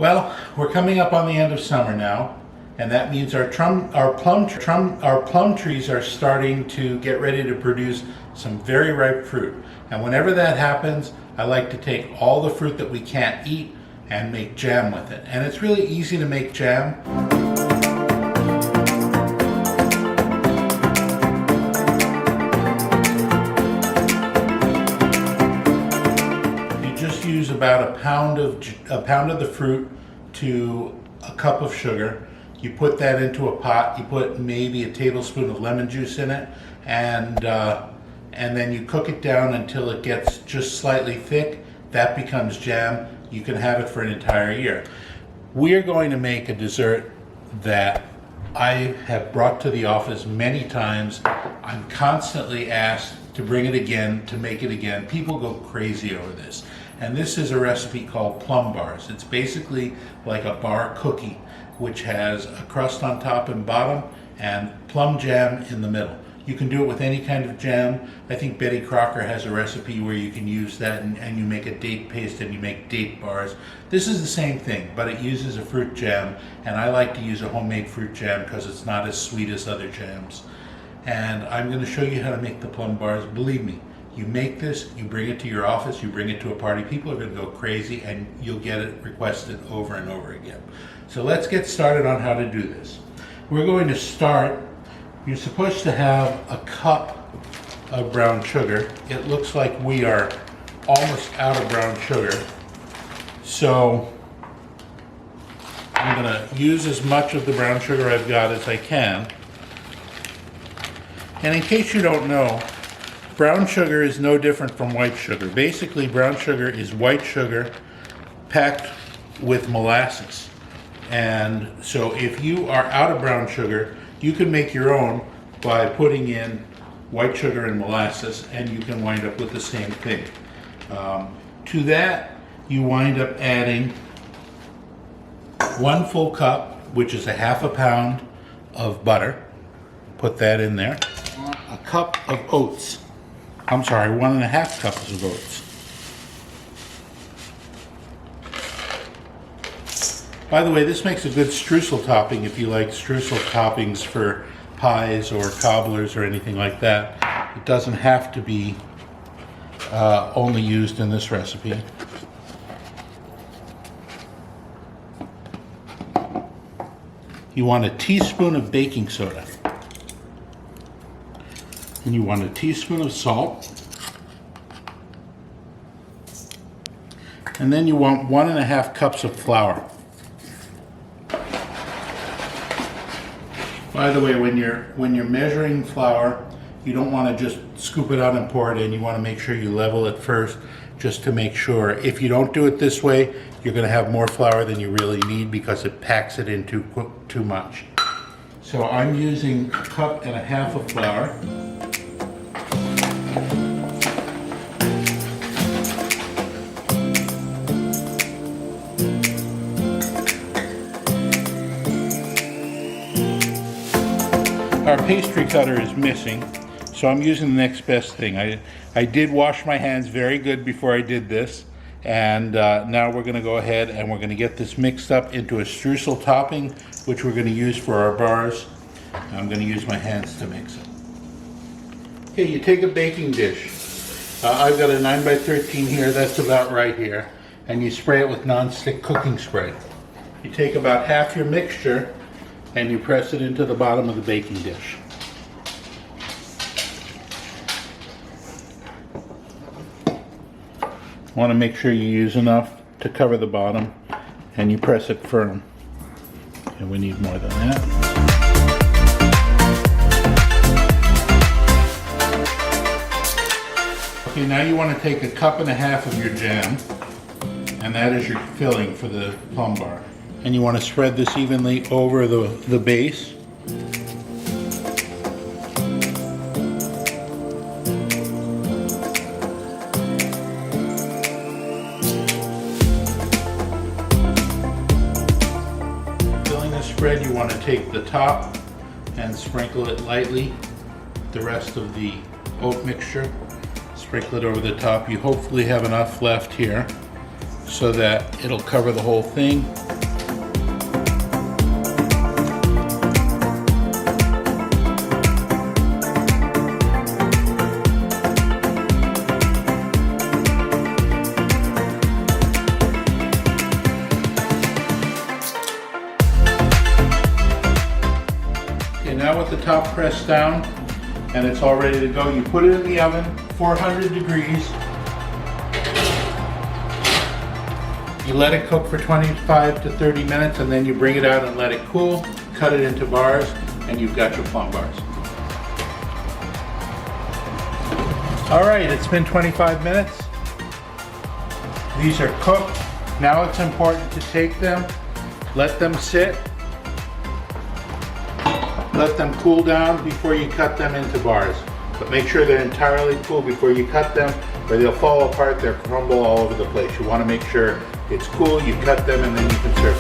Well, we're coming up on the end of summer now, and that means our plum trees are starting to get ready to produce some very ripe fruit. And whenever that happens, I like to take all the fruit that we can't eat and make jam with it. And it's really easy to make jam. Use about a pound of the fruit to a cup of sugar. You put that into a pot. You put maybe a tablespoon of lemon juice in it, and then you cook it down until it gets just slightly thick. That becomes jam. You can have it for an entire year. We are going to make a dessert that I have brought to the office many times. I'm constantly asked to bring it again, to make it again. People go crazy over this. And this is a recipe called Plum Bars. It's basically like a bar cookie, which has a crust on top and bottom and plum jam in the middle. You can do it with any kind of jam. I think Betty Crocker has a recipe where you can use that and you make a date paste and you make date bars. This is the same thing, but it uses a fruit jam, and I like to use a homemade fruit jam because it's not as sweet as other jams. And I'm going to show you how to make the plum bars. Believe me, you make this, you bring it to your office, you bring it to a party, people are going to go crazy and you'll get it requested over and over again. So let's get started on how to do this. We're going to start, you're supposed to have a cup of brown sugar. It looks like we are almost out of brown sugar. So I'm going to use as much of the brown sugar I've got as I can. And in case you don't know, brown sugar is no different from white sugar. Basically, brown sugar is white sugar packed with molasses. And so if you are out of brown sugar, you can make your own by putting in white sugar and molasses, and you can wind up with the same thing. To that, you wind up adding 1 full cup, which is a half a pound of butter. Put that in there. A cup of oats. I'm sorry, 1.5 cups of oats. By the way, this makes a good streusel topping if you like streusel toppings for pies or cobblers or anything like that. It doesn't have to be only used in this recipe. You want a teaspoon of baking soda. And you want a teaspoon of salt. And then you want 1.5 cups of flour. By the way, when you're measuring flour, you don't want to just scoop it out and pour it in. You want to make sure you level it first, just to make sure. If you don't do it this way, you're going to have more flour than you really need because it packs it in too much. So I'm using 1.5 cups of flour. Our pastry cutter is missing, so I'm using the next best thing. I did wash my hands very good before I did this, and now we're going to go ahead and we're going to get this mixed up into a streusel topping, which we're going to use for our bars. I'm going to use my hands to mix it. Okay, you take a baking dish. I've got a 9x13 here, that's about right here, and you spray it with non-stick cooking spray. You take about half your mixture and you press it into the bottom of the baking dish. You want to make sure you use enough to cover the bottom, and you press it firm. And we need more than that. Okay, now you want to take 1.5 cups of your jam, and that is your filling for the plum bar. And you want to spread this evenly over the base. Filling the spread, you want to take the top and sprinkle it lightly, the rest of the oat mixture. Sprinkle it over the top. You hopefully have enough left here so that it'll cover the whole thing. Now with the top pressed down and it's all ready to go, you put it in the oven, 400 degrees. You let it cook for 25 to 30 minutes and then you bring it out and let it cool, cut it into bars, and you've got your plum bars. All right, it's been 25 minutes. These are cooked. Now it's important to take them, let them sit, let them cool down before you cut them into bars. But make sure they're entirely cool before you cut them, or they'll fall apart, they'll crumble all over the place. You want to make sure it's cool, you cut them, and then you can serve